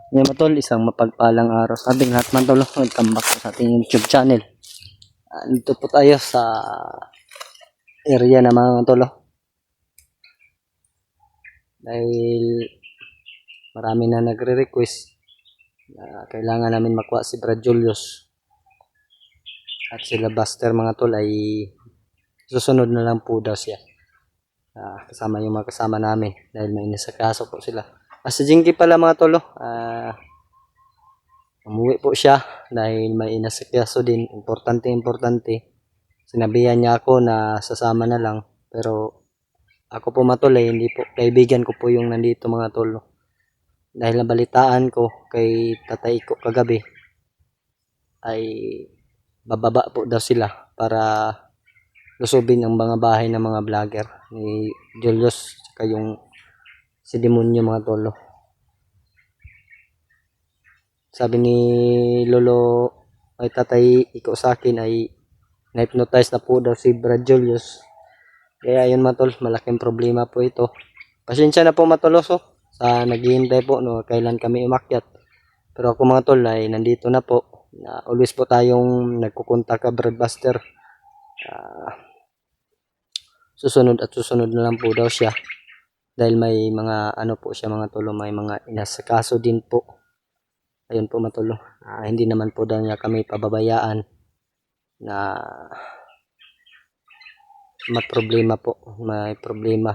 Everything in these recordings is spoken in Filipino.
Ngayon mga tol, isang mapagpalang araw sa ating lahat mga tol. Welcome back sa ating YouTube channel. Dito po tayo sa area na mga tol. Dahil marami na nagre-request na kailangan namin makuha si Brad Julius. At sila Buster mga tol ay susunod na lang po daw siya. Kasama yung mga kasama namin dahil may nasakaso po sila. Si Jinky pala mga tol. Umuwi po siya dahil may inasikaso din. Importante. Sinabihan niya ako na sasama na lang. Pero ako po matuloy, hindi po. Kaibigan ko po yung nandito mga tol. Dahil nabalitaan ko kay tatay ko kagabi ay bababa po daw sila para lusubin ang mga bahay ng mga vlogger ni Julius saka yung si Demonyo mga tolo. Sabi ni Lolo ay tatay iko sa akin ay na-hypnotize na po daw si Brad Julius. Kaya ayun mga tol, malaking problema po ito. Pasensya na po matoloso sa naghihintay po no kailan kami umakyat. Pero ako mga tol ay nandito na po. Always po tayong nagkukontak ka Brad Buster. Susunod na lang po daw siya. Dahil may mga ano po siya mga tolo, may mga inasikaso din po. Ayun po matulo. Hindi naman po daw niya kami pababayaan na may problema.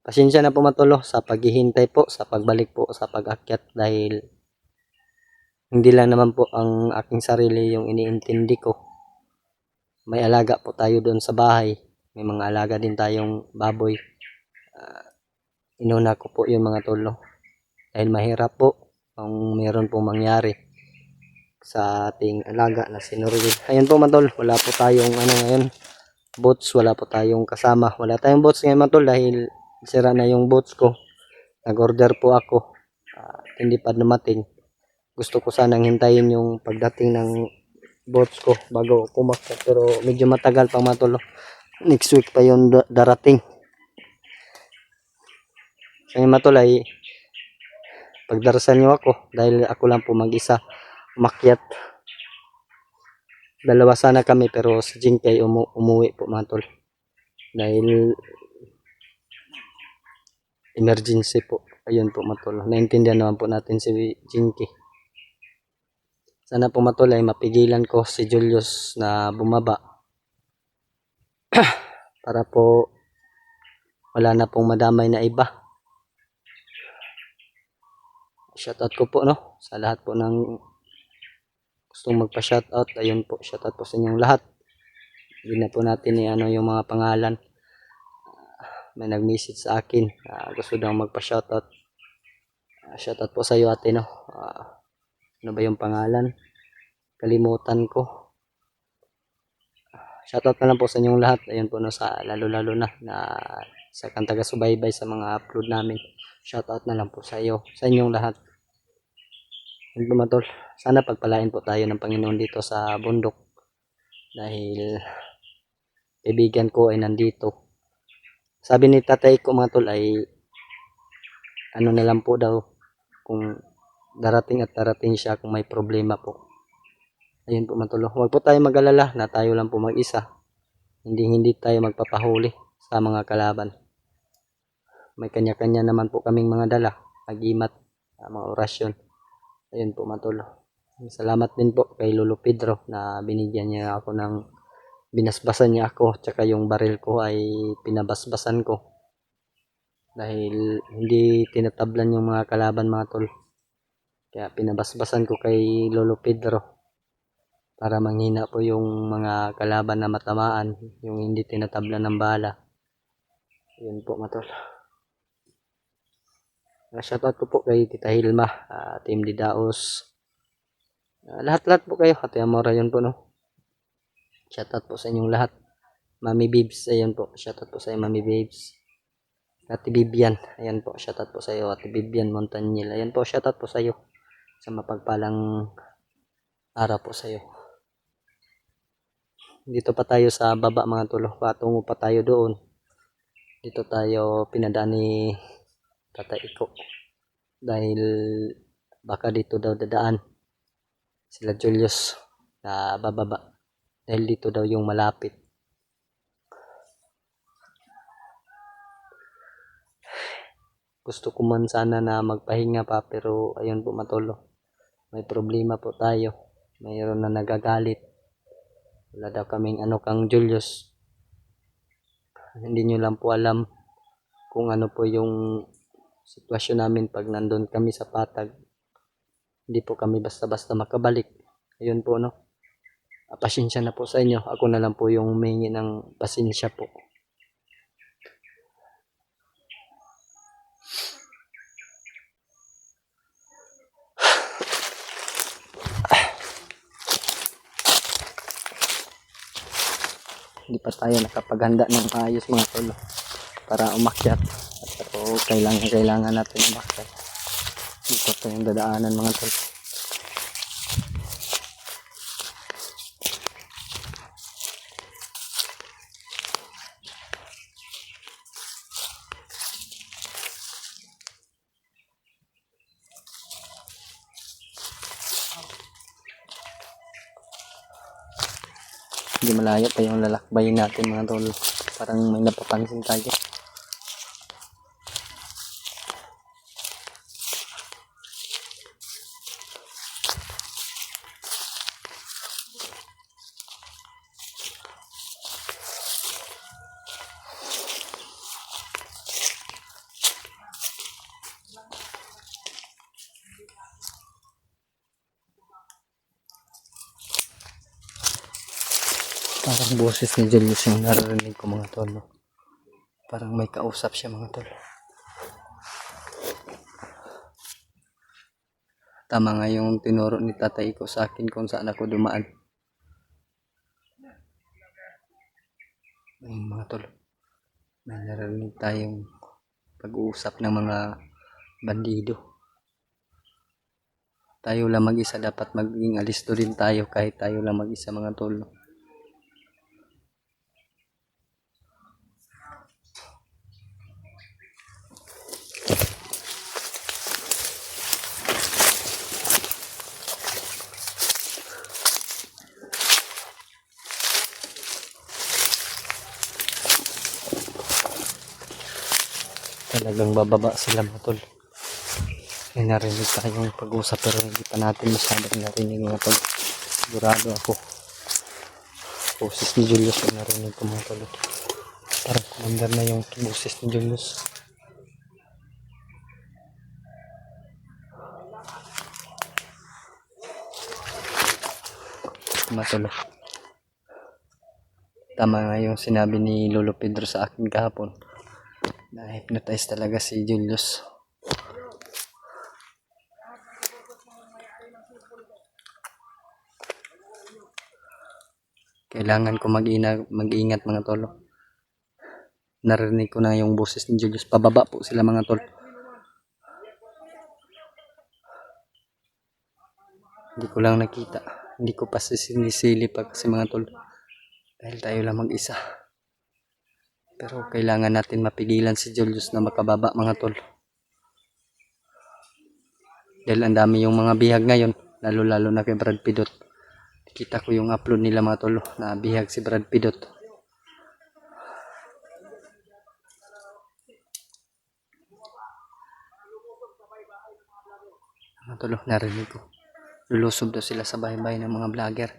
Pasensya na po matulo sa paghihintay po, sa pagbalik po, sa pag-akyat dahil hindi lang naman po ang aking sarili yung iniintindi ko. May alaga po tayo doon sa bahay. May mga alaga din tayong baboy. Inuna ko po yung mga tolo. Dahil mahirap po kung meron pong mangyari sa ating alaga na si Norwin. Ayun po matol, wala po tayong ngayon, boats, wala po tayong kasama. Wala tayong boats ngayon matol dahil sira na yung boats ko. Nag-order po ako. Hindi pa dumating. Gusto ko sanang hintayin yung pagdating ng boats ko bago pumakyat. Pero medyo matagal pa matol. Next week pa yung darating. Ngayon matol ay pagdarasan niyo ako dahil ako lang po mag-isa umakyat. Dalawa sana kami pero si Jinky umuwi po mga tol. Dahil emergency po. Ayun po mga tol. Naintindihan naman po natin si Jinky. Sana po mga tol ay mapigilan ko si Julius na bumaba. Para po wala na pong madamay na iba. Shoutout ko po no sa lahat po ng gustong magpa-shoutout. Ayun po, shoutout po sa inyong lahat. Hindi na po natin yung mga pangalan. May nag-message sa akin. Gusto daw magpa-shoutout. Shoutout po sa iyo ate no. Ano ba yung pangalan? Kalimutan ko. Shoutout na lang po sa inyong lahat. Ayun po no sa lalo na sa kang taga-subaybay sa mga upload namin. Shoutout na lang po sa iyo, sa inyong lahat. Ayun po matol. Sana pagpalain po tayo ng Panginoon dito sa bundok. Dahil kaibigan ko ay nandito. Sabi ni tatay ko mga tol ay ano na lang po daw kung darating siya kung may problema po. Ayun po mga tol. Huwag po tayo mag-alala na tayo lang po mag-isa. Hindi tayo magpapahuli sa mga kalaban. May kanya-kanya naman po kaming mga dala. Agimat, mga orasyon. Ayun po mga tol. Salamat din po kay Lolo Pedro na binigyan niya ako ng binasbasan niya ako tsaka yung baril ko ay pinabasbasan ko dahil hindi tinatablan yung mga kalaban mga tol, kaya pinabasbasan ko kay Lolo Pedro para manghina po yung mga kalaban na matamaan, yung hindi tinatablan ng bala. Yun po mga tol. Shoutout ko po kay Tita Hilma, Team Didaos, lahat po kayo, Ate Amora yun po no. Shoutout po sa inyong lahat. Mami Babes, ayan po. Shoutout po sa iyo, Mami Babes. Ate Bibian, ayan po. Shoutout po sa iyo, Ate Bibian Montanil. Ayan po, shoutout po sa iyo. Sa mapagpalang araw po sa iyo. Dito pa tayo sa baba mga tulo. Patungo pa tayo doon. Dito tayo pinadaan ni Tatay Iko. Dahil baka dito daw dadaan sila Julius na bababa dahil dito daw yung malapit. Gusto ko man sana na magpahinga pa, pero ayun po mga tol, may problema po tayo. Mayroon na nagagalit. Wala daw kaming ano kang Julius. Hindi nyo lang po alam kung ano po yung sitwasyon namin pag nandun kami sa Patag. Hindi po kami basta-basta makabalik. Ayun po, no. Pasensya na po sa inyo. Ako na lang po yung humingi ng pasensya po. Hindi pa tayo nakapaghanda ng ayos mga tol para umakyat. Pero kailangan natin umakyat. Dito po yung dadaanan mga tol. Hindi malayo pa yung lalakbayin natin mga tol. Parang may napapansin tayo. Parang boses ni Julius yung naririnig ko mga tol. Parang may kausap siya mga tol. Tama nga yung tinuro ni tatay ko sa akin kung saan ako dumaan. Ayun mga tol. May naririnig tayong pag-uusap ng mga bandido. Tayo lang mag-isa, dapat maging alisto rin tayo kahit tayo lang mag-isa mga tol. Talagang bababa sila mga tol. May narinig tayong pag-usap pero hindi pa natin masyadong narinig mga tol. Sigurado ako boses ni Julius yung narinig ko mga tol. Parang kumandar na yung boses ni Julius. Mga tol, tama nga yung sinabi ni Lolo Pedro sa akin kahapon. Na-hypnotize talaga si Julius. Kailangan ko mag-ingat mga tol. Narinig ko na yung boses ni Julius. Pababa po sila mga tol. Hindi ko lang nakita. Hindi ko pa sinisili pa kasi mga tol. Dahil tayo lang mag-isa. Pero kailangan natin mapigilan si Julius na makababa mga tol. Dahil ang dami yung mga bihag ngayon. Lalo na kay Brad Pidot. Kita ko yung upload nila mga tol na bihag si Brad Pidot. Mga tol, narinig ko. Lulusob daw sila sa bahay-bahay ng mga vlogger.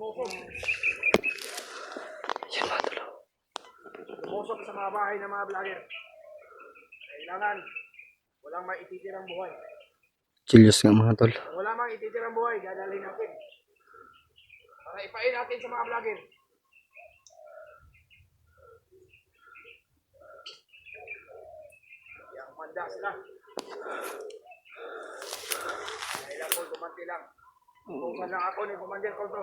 lumusog. Yan mga tol. Lumusog sa mga bahay ng mga vlogger. Kailangan walang maititirang buhay. Julius nga mga tol. Wala mang ititirang buhay, dadalhin natin. Para ipain natin sa mga vlogger. Yang manda sila. Kailan po gumanti lang. Tuman lang ako ni Commander Colto.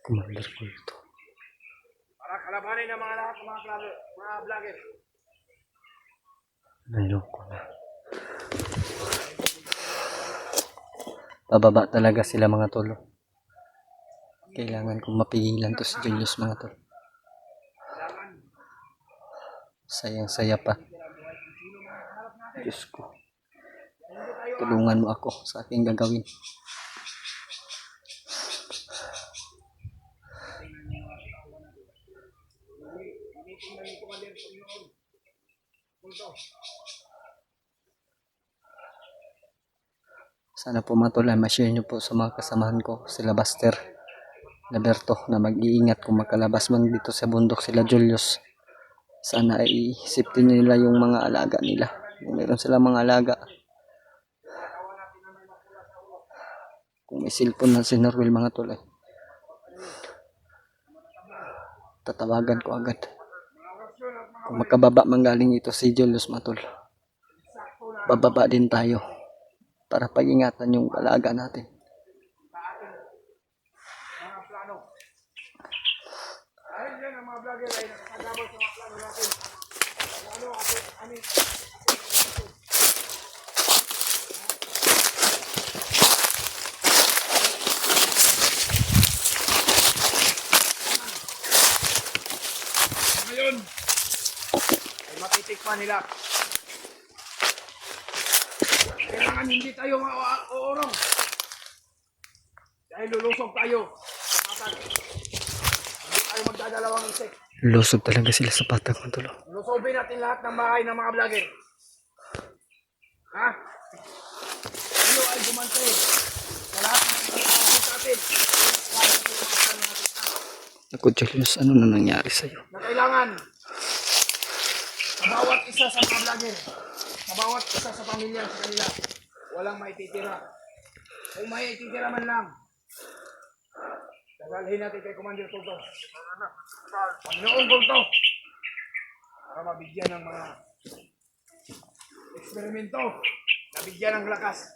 Commander ko ito. Para kalabanin ng mga lahat ng mga vlogger. Naloko na. Pababa talaga sila mga tol. Kailangan kong mapigilan to si Julius mga tol. Sayang saya pa. Diyos ko. Tulungan mo ako sa aking gagawin. Sana po mga tol ay ma-share nyo po sa mga kasamahan ko, sila Buster, Laberto, na mag-iingat kung makalabas man dito sa bundok sila Julius. Sana ay isipin nila yung mga alaga nila. Kung meron sila mga alaga. Kung may cellphone na si Norwell mga tol ay tatawagan ko agad. Kung makababa man galing ito si Julius mga tol, bababa din tayo para pag-ingatan yung alaga natin. Mga plano. Dahil yan ang mga vlogger ay nakakagabal sa mga plano natin. Ano amin. Ngayon ay matitikman nila. Kailangan hindi tayo mauurong. Dahil lulusog tayo sa patag. Hindi tayo magdadalawang isip. Lusog talaga sila sa patag mga tol. Lusobin natin lahat ng bahay ng mga vlogger. Ha? Ano ay gumante sa lahat ng mga sa atin. Ako Julius, ano na nangyari sa'yo? Na kailangan sa bawat isa sa mga vlogger, sa bawat isa sa pamilya sa kanila, walang maititira. Kung may ititira man lang, dadalhin natin kay Commander Colto. Panginoong Colto, para mabigyan ng mga eksperimento, nabigyan ng lakas.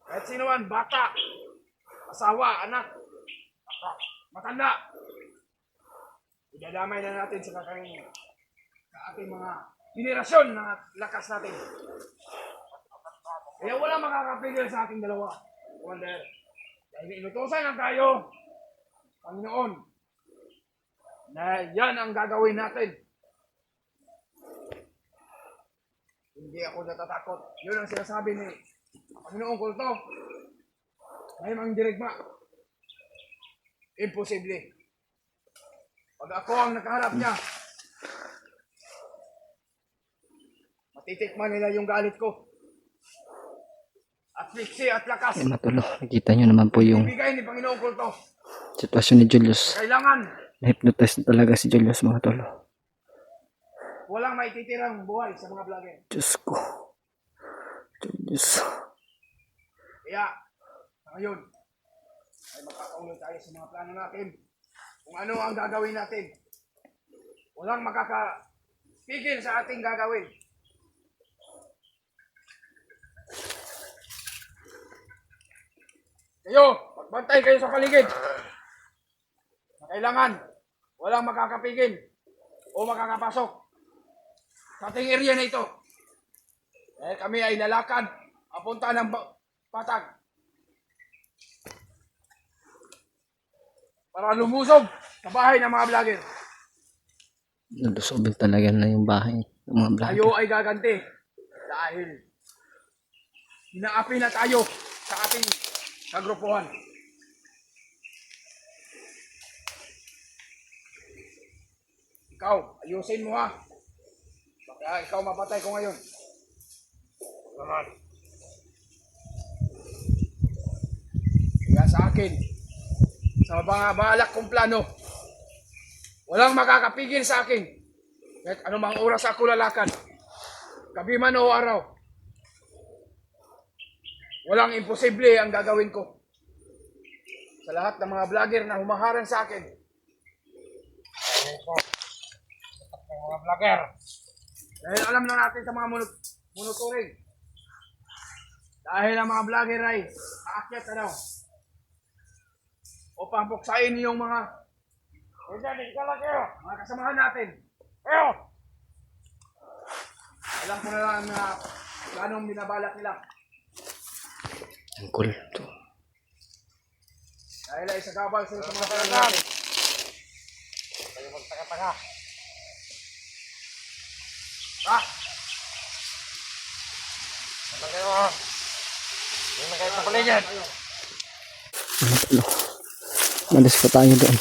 Kahit sino man, bata, asawa, anak, matanda, idadamay na natin sa ating mga henerasyon na lakas natin. Kaya wala makakapigil sa ating dalawa. Commander, dahil inutosan lang tayo, Panginoon, na yan ang gagawin natin. Hindi ako natatakot. Yun ang sinasabi ni Panginoong Colto. May mga dirigma. Imposible. Pag ako ang nakaharap niya, matitikman nila yung galit ko. At fiksi at lakas. Ay matulo, nakita nyo naman po yung Ibigay ni Panginoong Colto. sitwasyon ni Julius. Kailangan Na-hypnotize na talaga si Julius mga tol. walang maititirang buhay sa mga vlogger. Diyos ko. Julius. Kaya, ngayon, ay makakaulo tayo sa mga plano natin. Kung ano ang gagawin natin. Walang makakapigil sa ating gagawin. Kayo, magbantay kayo sa paligid. Kailangan, walang makakapigil o makakapasok sa ating area na ito. Dahil kami ay lalakad, papunta ng patag. Para lumusog sa bahay ng mga vlogger. Nalusobin talaga na yung bahay ng mga Tayo vlogger. ay gaganti dahil hinaapi na tayo sa ating kagrupuhan. Ikaw, ayusin mo ha. Baka ikaw mapatay ko ngayon. Salamat. Kaya sa akin sa mga balak kong plano. Walang makakapigil sa akin. Kahit anumang oras ako lalakad, gabi man o araw. Walang imposible ang gagawin ko. Sa lahat ng mga vlogger na humaharang sa akin. Mga vlogger. Dahil alam na natin sa mga monoturing. Dahil ang mga vlogger ay aakyat na daw. Upang buksain yung mga kasamahan natin. Alam ko na lang na anong binabalak nila. Ang kulto. Dahil ay sa gabal sila sa mga parang natin. Kayo magtaka-taka. Ha? Ano kayo? Hindi na kayo kapaligid. Malis pa tayo doon.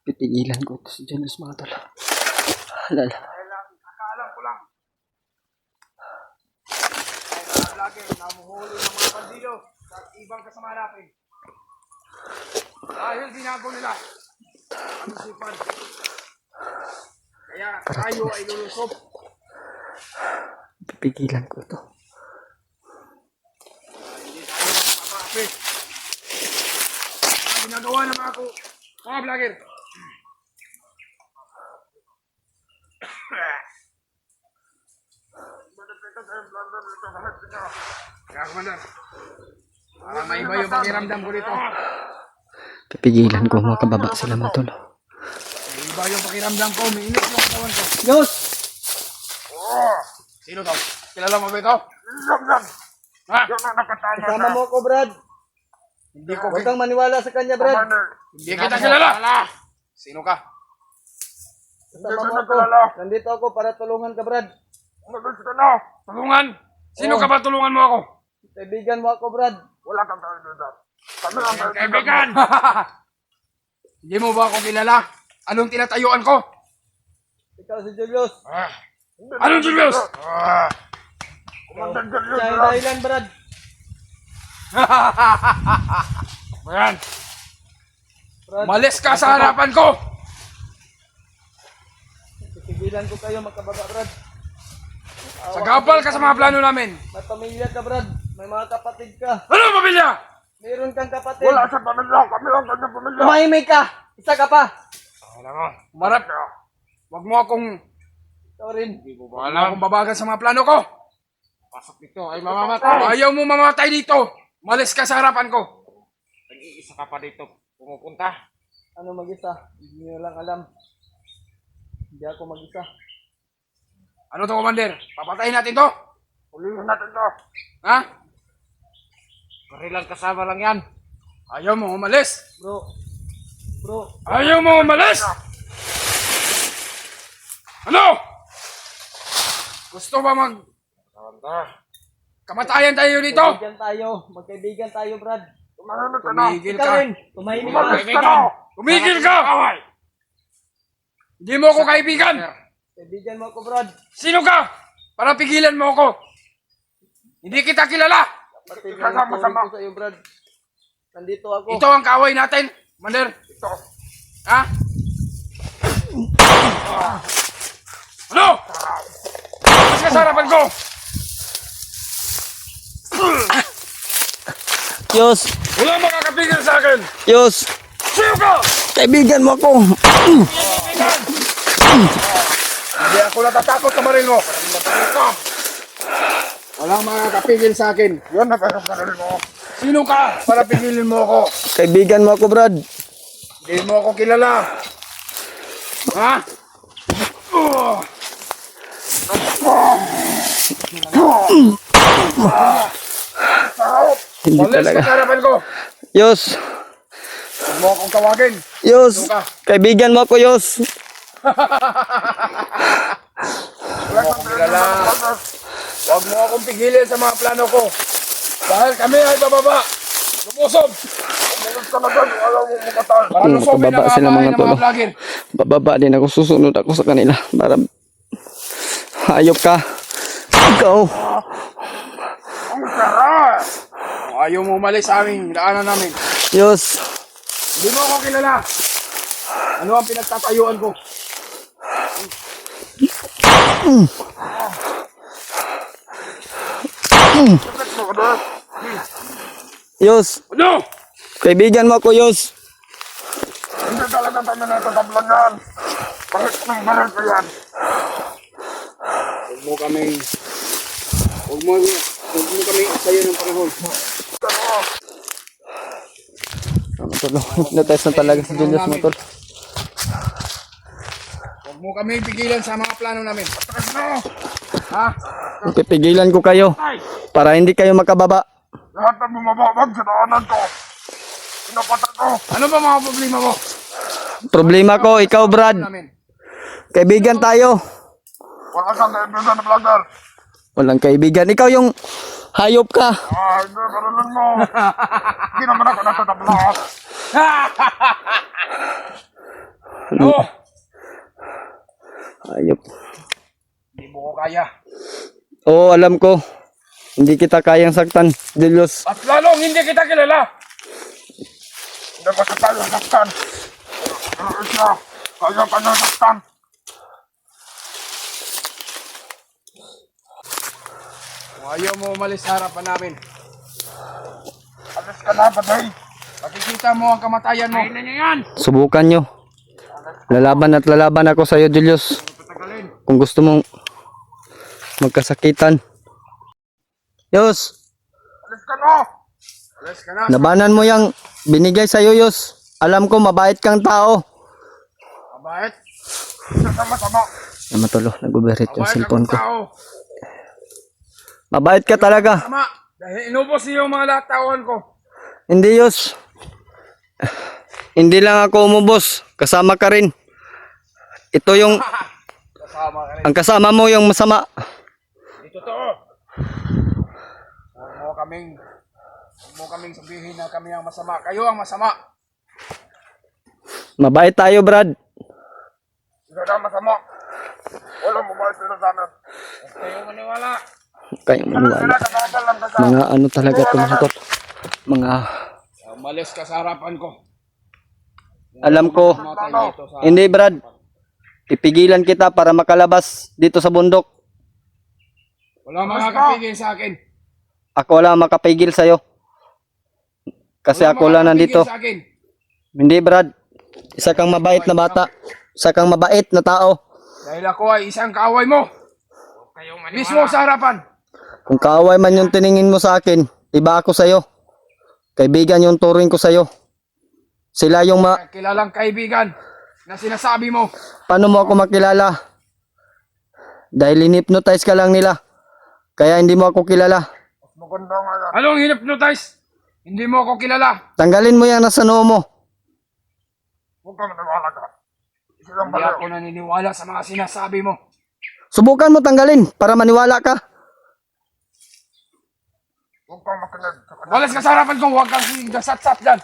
Pitigilan ko ito si Janus mga tol. Halala. Dahil lang, kakaalam ko lang. Dahil mga vlogger, namuhuli ng mga bandido sa ibang kasama natin. Dahil binago nila ang isipan. Kaya tayo ay lulusob. Pipigilan ko ito. Hindi tayo makakapit. Mga ginagawa ng mga vlogger. Kaya Commander, para may iba yung pakiramdam ko dito. Pipigilan ko mga kababa sila mga tol. May iba yung pakiramdam ko, may init yung katawan ko. Diyos! Sino to? Kilala mo ba ito? Ha? Kasama mo ko Brad. Hindi ko Huwag kang maniwala sa kanya Brad. Hindi kita kilala. Sino ka? Kasama mo ako. Nandito ako para tulungan ka Brad. Tulungan? Sino ka ba tulungan mo ako? Kaibigan mo ako Brad. Wala kang kaibigan. Hindi mo ba ako kilala? Anong tinatayuan ko? Ikaw si Julius. Anong Julius? Siya yung dahilan Brad. Ayan. Brad. Malis ka sa harapan ko. Pipigilan ko kayo magkababa Brad. Sa gabal ka sa mga plano namin. May pamilya ka Brad. May mga kapatid ka. Ano pamilya? Meron kang kapatid. Wala sa pamilya. Kami lang kanyang pamilya. Tumahimik ka. Isa ka pa. Marap. Huwag mo akong Ikaw rin. wala akong babagal sa mga plano ko. Pasok dito ay mamamatay. Ayaw mo mamamatay dito. Malis ka sa harapan ko. Nag-iisa ka pa dito. Pumupunta. Ano mag-isa? Hindi nyo lang alam. Hindi ako mag-isa. Ano to, Commander? Papatayin natin to? Ulihin natin to. Ha? Karilang kasama lang yan. Ayaw mo umalis. Bro. Ayaw mo umalis? Ano? Gusto ba kamatayan tayo dito? Magkaibigan tayo, Brad. Tumigil Ikaw ka. rin. Tumahimik ka. Tumigil ka! Hindi mo ako kaibigan. Kaibigan mo ako, Brad. Sino ka? Para pigilan mo ako. Hindi kita kilala. Kapatid na naturing ko sa iyo, Brad. Nandito ako. Ito ang kaaway natin, Commander. Ito. Ha? Ano? Mas ka sa harapan ko. Diyos! Wala makakapigil sa akin. Diyos! Sino ka? Kaibigan mo ako! Hindi ako natatakot sa maril mo. Walang makakapigil sa akin. Yun na pero mo. Sino ka para pigilin mo ako? Kaibigan mo ako, Brad. Hindi mo ako kilala. Ha? Hindi Walis talaga. sa harapan ko. Diyos! Huwag mo akong tawagin. Diyos! Sino ka? Kaibigan mo ako, Diyos! Wala kang kilala. Huwag mo akong pigilin sa mga plano ko. Dahil kami ay bababa. Lumusob. Umalis ka na doon. Alam mo mukatan. Para lusobin ang Bababa sila mga mga tolo. vlogger. Bababa din ako. Susunod ako sa kanila. Para hayop ka. Ikaw. sarap! Kung ayaw mo umalis sa aming daanan namin, Yus. hindi mo ako kilala. Ano ang pinagtatayuan ko? Yus. Ano? Kaibigan mo ako, Yus. Hindi talaga tayo natatablangan. Bakit nang baral pa yan? Huwag mo kaming isayo ng panahon. Matulog. Natest na talaga si Julius mo, tol. Huwag mo kaming pigilan sa mga plano namin. Patras mo! Ha? Pipigilan ko kayo para hindi kayo makababa. Lahat ng bumababag sa daanan ko. Pinapatay ko. Ano ba mga problema mo? Problema ko, ikaw, Brad. Namin. Kaibigan tayo. Wala kang kaibigan na vlogger. Walang kaibigan. Ikaw yung hayop ka. Hindi, baralan mo. Hindi naman ako natatablas. Ano? Hayop. Hindi mo ko kaya. Oo, alam ko. Hindi kita kayang saktan, Julius. At lalong hindi kita kilala. Hindi ko sa tayo saktan. Ano siya? Kaya ka na saktan. Kung ayaw mo umalis sa harapan namin, alis ka na, Baday. Makikita mo ang kamatayan mo. Ayun na yan. Subukan nyo. Lalaban at lalaban ako sa'yo, Julius. Patagalin. Kung gusto mong magkasakitan. Yus, Alis ka na. Alis ka na. labanan mo yung binigay sa'yo, Yus. Alam ko, mabait kang tao. Mabait. Isa sa masama. Ay, matulo. Nag-overheat yung Mabait cellphone akong ko. tao. Mabait ka talaga. Tama. Dahil inubos niyo yung mga latawan ko. Hindi, Yus. Hindi lang ako umubos. Kasama ka rin. Ito yung, Kasama ka rin. ang kasama mo yung masama. Hindi totoo. Huwag mo kaming sabihin na kami ang masama. Kayo ang masama. Mabait tayo, Brad. Hindi na masama. Wala mo ba sila sana? Kayo maniwala. Kayo maniwala. Mga ano talaga ito, mga tol. Mga, Umalis ka sa harapan ko. alam ko. Matay dito sa... Hindi, Brad. Ipigilan kita para makalabas dito sa bundok. Wala makakapigil sa akin. Ako wala makapigil sa'yo. Kasi Wala ako lang makakapigil nandito. sa akin. Hindi, Brad. Isa kang mabait na bata. Isa kang mabait na tao. Dahil ako ay isang kaaway mo. Mismo sa harapan. Kung kaaway man yung tiningin mo sa akin, iba ako sa'yo. Kaibigan yung turing ko sa'yo. Sila yung Kilalang kaibigan na sinasabi mo. Paano mo ako makilala? Dahil hinipnotize ka lang nila. Kaya hindi mo ako kilala. Maganda nga yan. Anong hinipnotize? Hindi mo ako kilala. Tanggalin mo yan nasa noo mo. Huwag kang maniwala ka. Hindi ako naniniwala sa mga sinasabi mo. Subukan mo tanggalin para maniwala ka. Huwag kang makinig. Walas ka sa harapan ko. Huwag kang gasat-sat dyan.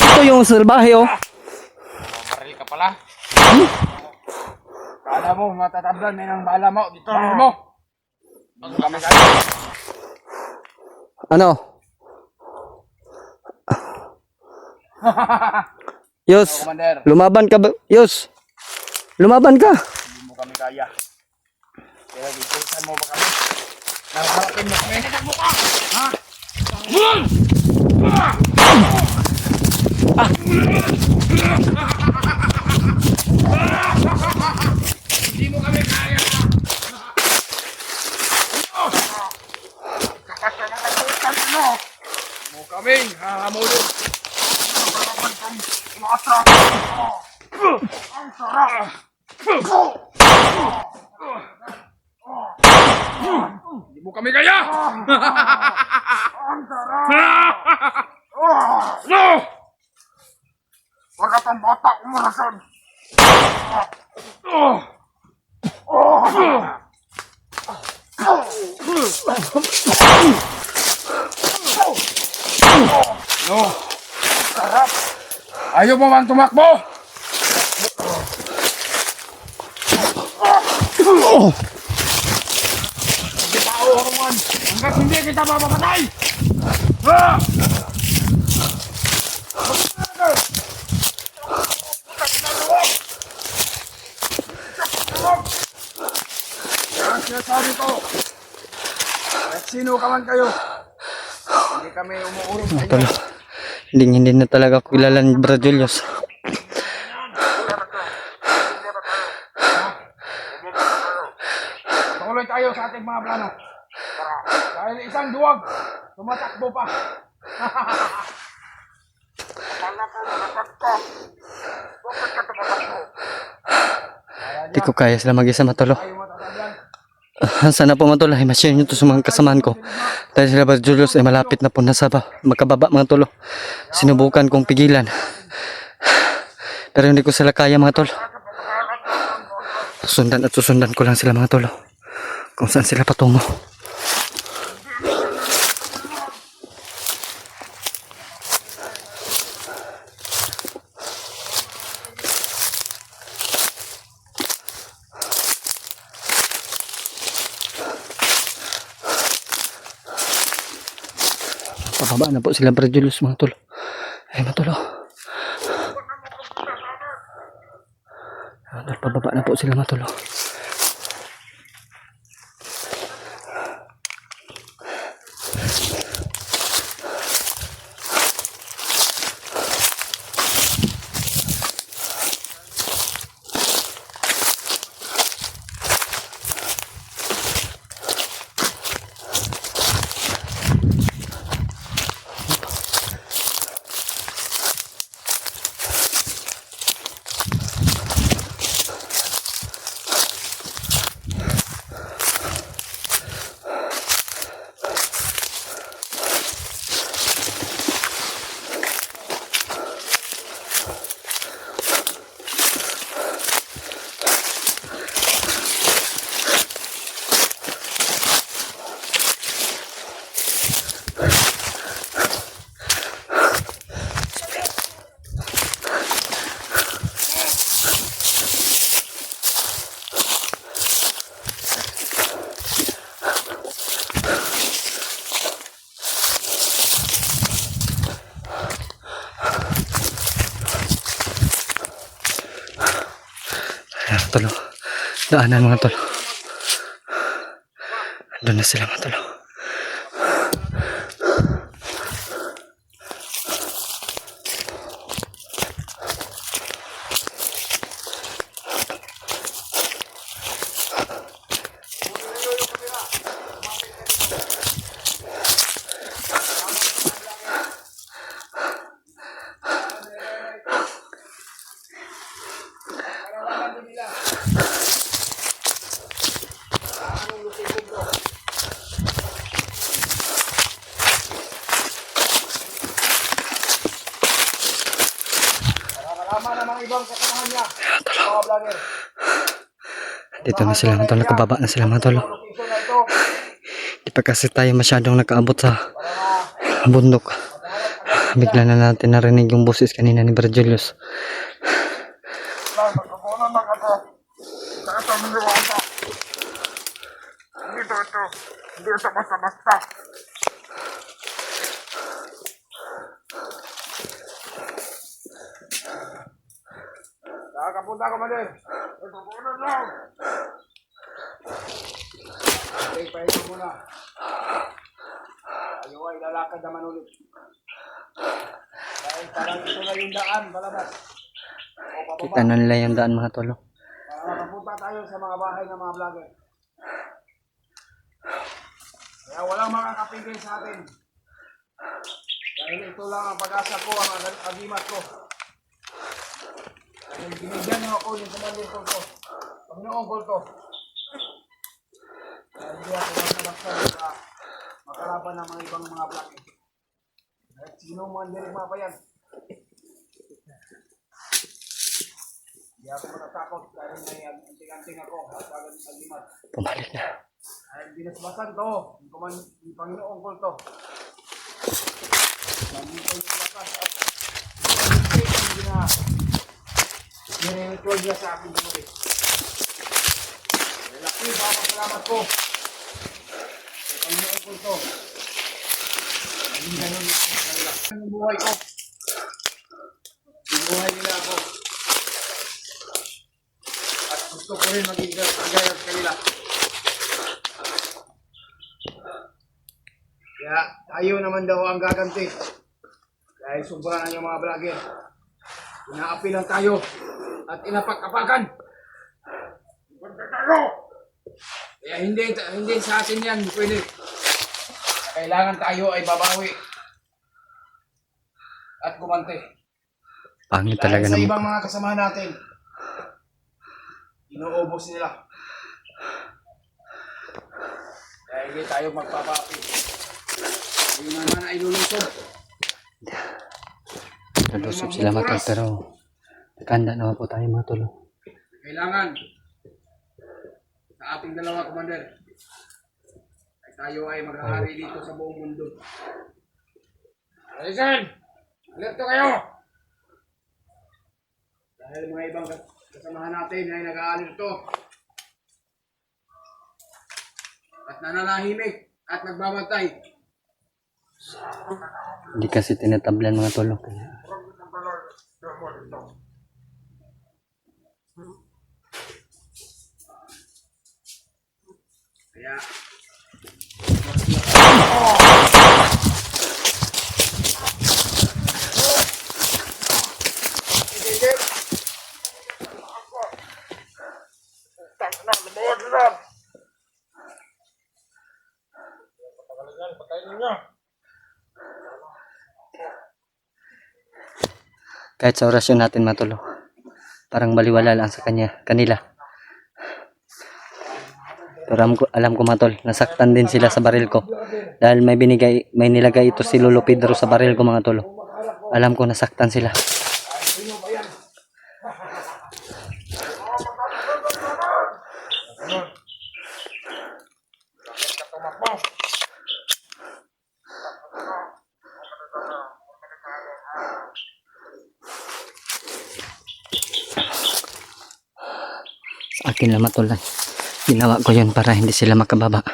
Ito yung salbahe, oh. Maril ka pala. Kala mo, matatablan. May nang bala mo. Dito mo. Kami kayo. Ano? Yus, Commander. lumaban ka ba? Yus, lumaban ka. Hindi mo kami kaya. Kaya gisulsan mo ba kami? Nakaharapin mo kami. Nagag mo ka! Ha? Hindi mo kami kaya! Kapasya na kasutan mo! Hindi mo kami hahamulin! Umatras! Ang sarap! Hindi mo kami kaya! Ang sarap! No! Wag ka pang bata, umarasan! No! Sarap! Ayaw mo bang tumakbo? Hindi pa ako! orungan hanggat hindi kita mapapatay! Ah! Ang sinasabi ko, kahit sino ka man kayo, hindi kami umuurong sa Mga inyo. tol, hindi na talaga ako kilala ni Brad Julius. Tuloy tayo sa ating mga plano. Dahil isang duwag, tumatakbo pa. Hindi ko kaya sila mag-isa mga tol. Tayo matatagyan. Sana po mga tol ay ma-share nyo to sa mga kasamahan ko. Dahil sila Brad Julius ay malapit na po nasa magkababa mga tol. Sinubukan kong pigilan. Pero hindi ko sila kaya mga tol. Susundan at susundan ko lang sila mga tol. Kung saan sila patungo. Pababa na po sila Brad Julius mga tol. Ay mga tol. Pababa na po sila mga tol. Ayan, tol. Daanan mga tol. Andun na sila mga tol. Tama na mga ibang kasamahan niya. Mga vlogger. Dito na sila mga tol. Nakababa na sila mga tol. Location na ito. Di pa kasi tayo masyadong nakaabot sa bundok. Bigla na natin narinig yung boses kanina ni Brad Julius. Magkakunan ng ito. Sa ito, maniwala. Hindi ito. Hindi ito basta-basta. Nakakapunta ka, Madir. Magkakunan lang. Okay, pahinga muna. Ayaw ay lalakad naman ulit. Dahil parang ito na yung daan, palabas. O Kita na nila yung daan mga tol. makapunta tayo sa mga bahay ng mga vlogger. Kaya walang makakapigil sa atin. Dahil ito lang ang pag-asa ko, ang agimat ko. Dahil binigyan niyo ako yung kumandin ko ko. Panginoon ko to. Dahil hindi ako basta-basta sa makalaban ng mga ibang mga vlogger. Dahil sino man dirigma pa yan. Hindi ako matatakot dahil may anting-anting ako at agimat. Pumalik na. Ay, binasbasan to. Yung Panginoon ko to. Nandito yung lakas at nire-record niya sa akin dito. Relaki, salamat ko. to. Hindi ganun ang buhay ko. Binuhay nila ako. At gusto ko rin maging kagaya sa kanila. Kaya tayo naman daw ang gaganti. Dahil sobrang yung mga vlogger. Inaapi lang tayo at inapak-apakan. Kaya hindi sa atin yan pwede. Kailangan tayo ay babawi at gumante. Pangit Dahil talaga sa naman. ibang mga kasamahan natin, inuubos nila. Dahil hindi tayo magpapapi. Yung naman ay lulusog. Nalusog sila matol, pero nakanda naman po tayo mga tol. Kailangan sa ating dalawa, Commander, ay tayo ay maghahari dito sa buong mundo. Listen! Alerto kayo! Dahil mga ibang kasamahan natin ay nag-aalirto at nananahimik at nagbabantay. Hindi kasi tinatablan mga tol. Kaya Kaya kahit sa orasyon natin mga tol, parang baliwala lang sa kanila. Pero alam ko mga tol, nasaktan din sila sa baril ko. Dahil may nilagay ito si Lolo Pedro sa baril ko mga tol. Alam ko nasaktan sila. Sa akin lang mga tol, ginawa ko yun para hindi sila makababa.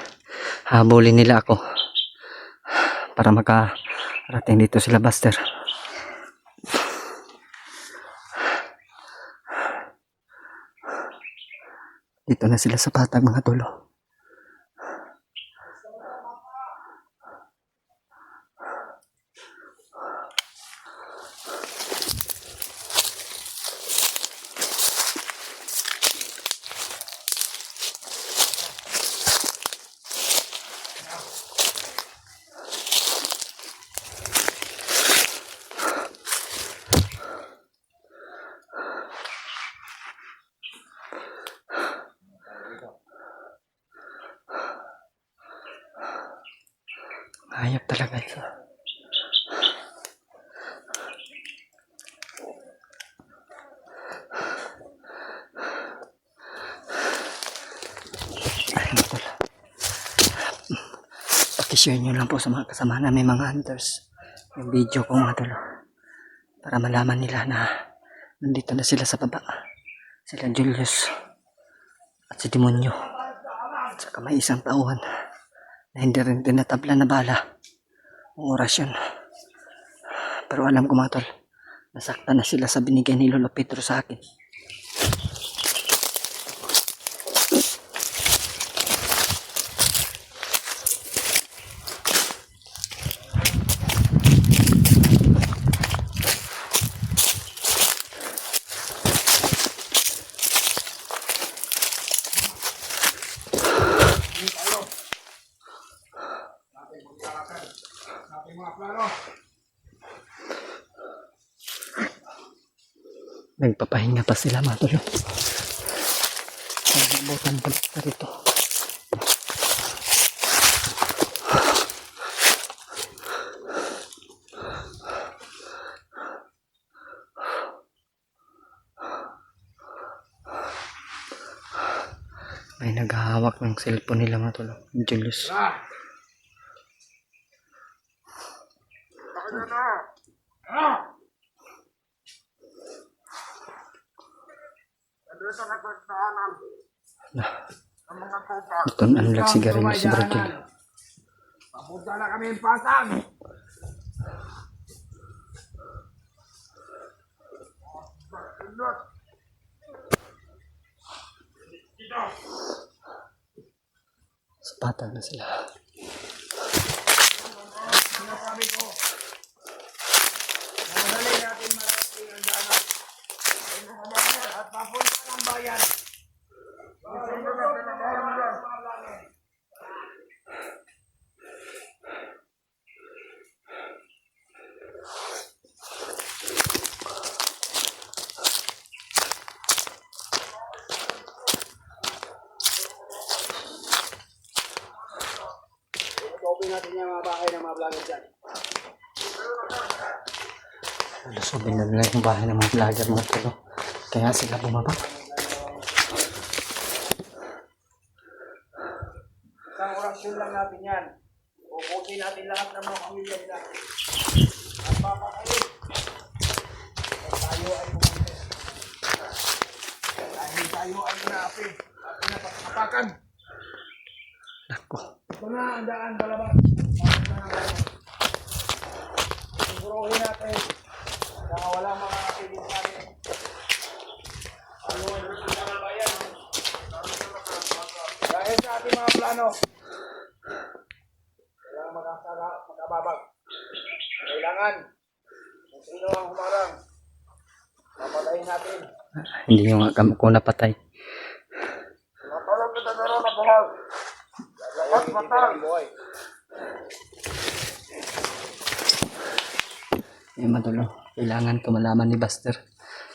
Habulin nila ako para makarating dito sila Buster. Dito na sila sa patag mga tol. Hayop talaga ito. Ay, mga tol. Pakishare nyo lang po sa mga kasama namin mga hunters yung video ko mga tol. Para malaman nila na nandito na sila sa baba. Sila Julius at si Demonyo. At saka may isang tauhan na hindi rin tinatabla na bala o orasyon. Pero alam ko mga tol, nasaktan na sila sa binigay ni Lolo Pedro sa akin. ating mga plano. Nagpapahinga pa sila mga tol. Nabutan pa rito. May naghahawak ng cellphone nila mga tol. Julius. Ito ang unlock sigarilyo si Bro Jul. Papunta na kami ng pasang. Sapatan na sila. Sinasabi ko, madali natin marating ang daanan. At papunta ng bayan. Open natin yung mga bahay ng mga vlogger dyan. Lusubin na nila yung bahay ng mga vlogger mga tol. Oh. Kaya sila bumaba. Isang orasyon lang natin yan. Upusin natin lahat ng mga pamilya nila. At papakain. At tayo ay pumunti. Dahil tayo ay naapi at pinapakapakan. Ako. Ito na ang daan palabas. Siguruhin natin na walang mga kapiling sa atin. Dahil sa ating mga plano, kailangan magkababag. Kailangan kung sino ang humarang, mapatayin natin. Hindi yung ko napatay. Matalang kita na rin ang buhay. Lahat matang. Yung mga tol. Oh. Kailangan ko malaman ni Buster.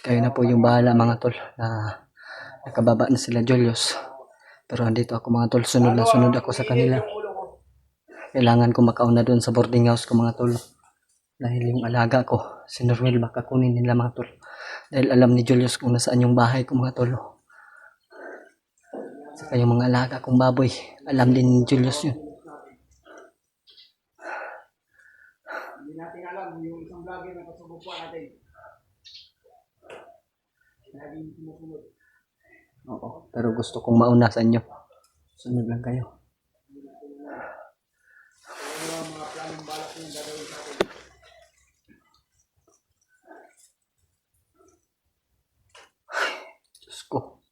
Kayo na po yung bahala mga tol. Na nakababa na sila Julius. Pero andito ako mga tol. Sunod na sunod ako sa kanila. Kailangan ko makauna doon sa boarding house ko mga tol. Dahil yung alaga ko, si Norwell, baka kunin nila mga tol. Dahil alam ni Julius kung nasaan yung bahay ko mga tol. Saka yung mga alaga kong baboy, alam din ni Julius yun. Hindi natin alam yung isang vlogger na kasubukan natin. Laging sumusunod. Oo, pero gusto kong mauna sa inyo. Sunod lang kayo. Ano ang mga planong balak niyo gagawin sa atin? Diyos ko.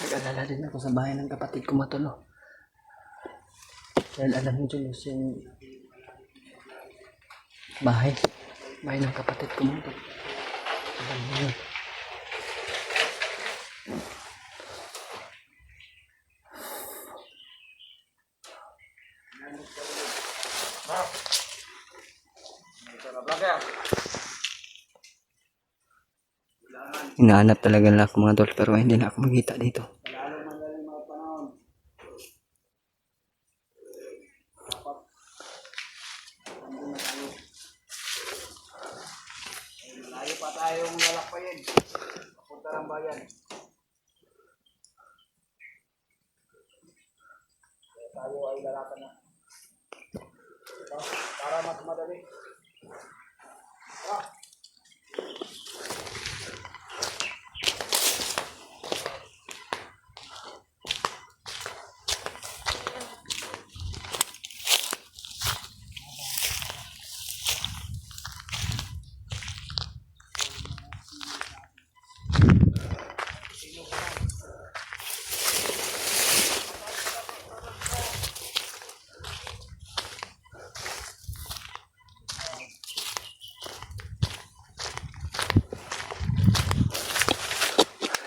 Nag-alala din ako sa bahay ng kapatid ko matulo. Dahil alam ni Julius yung bahay ng kapatid ko matulo. Alam mo yun. Hinahanap talaga nila ako mga tol pero hindi na ako magkita dito. Lalo magaling mga panahon. Dapat andun na tayo. Layo pa tayong lalakbayin. Papunta ng bayan. Kaya tayo ay lalakad na. Diba? Para mas madali. Tara.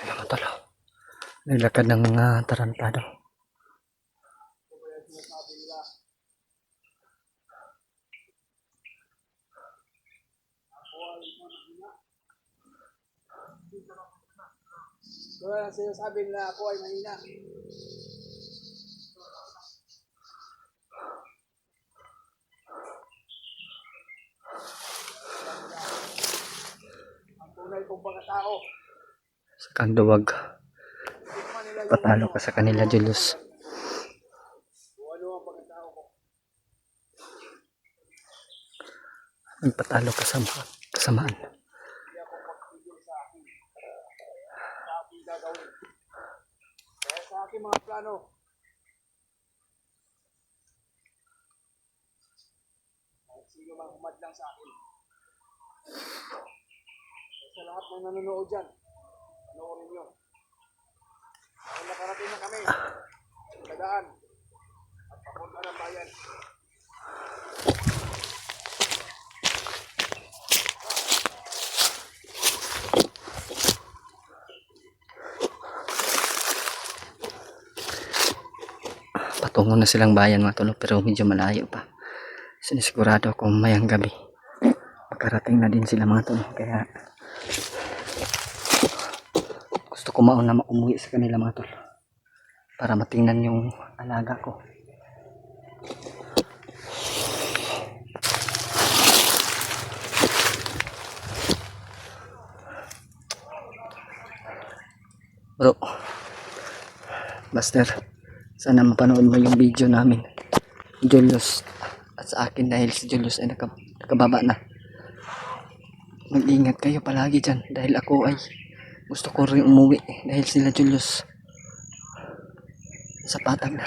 Alam mo tol. Naglakad ng mga tarantado. Kaya sinasabi nila ako ay mahina. Ang tunay kong pagkatao. Sa kanduwag. Tikman nila yung Patalo ka sa kanila Julius. kung ano ang pagkatao ko. Nagpatalo ka sa kasamaan. Hindi ako magpigil sa akin. Sa aking gagawin. sa aking mga plano. Kahit sino man humadlang sa akin. Sa lahat ng nanonood dyan, panoorin nyo. Dahil nakarating na kami, kadaan, at papunta ng bayan. Patungo na silang bayan mga tol, pero medyo malayo pa. Sinisigurado akong mayang gabi makarating na din sila mga tol, kaya gusto ko mauna umuwi sa kanila mga tol para matingnan yung alaga ko. Bro, Buster, sana mapanood mo yung video namin, Julius, at sa akin, dahil si Julius ay nakababa na. Mag-ingat kayo palagi dyan, dahil ako ay gusto ko rin umuwi dahil sila Julius sa patag na.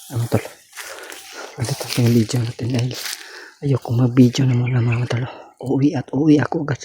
Ano tol, ulit ang video natin dahil ayoko mag-video na muna mga tol. Uuwi ako agad.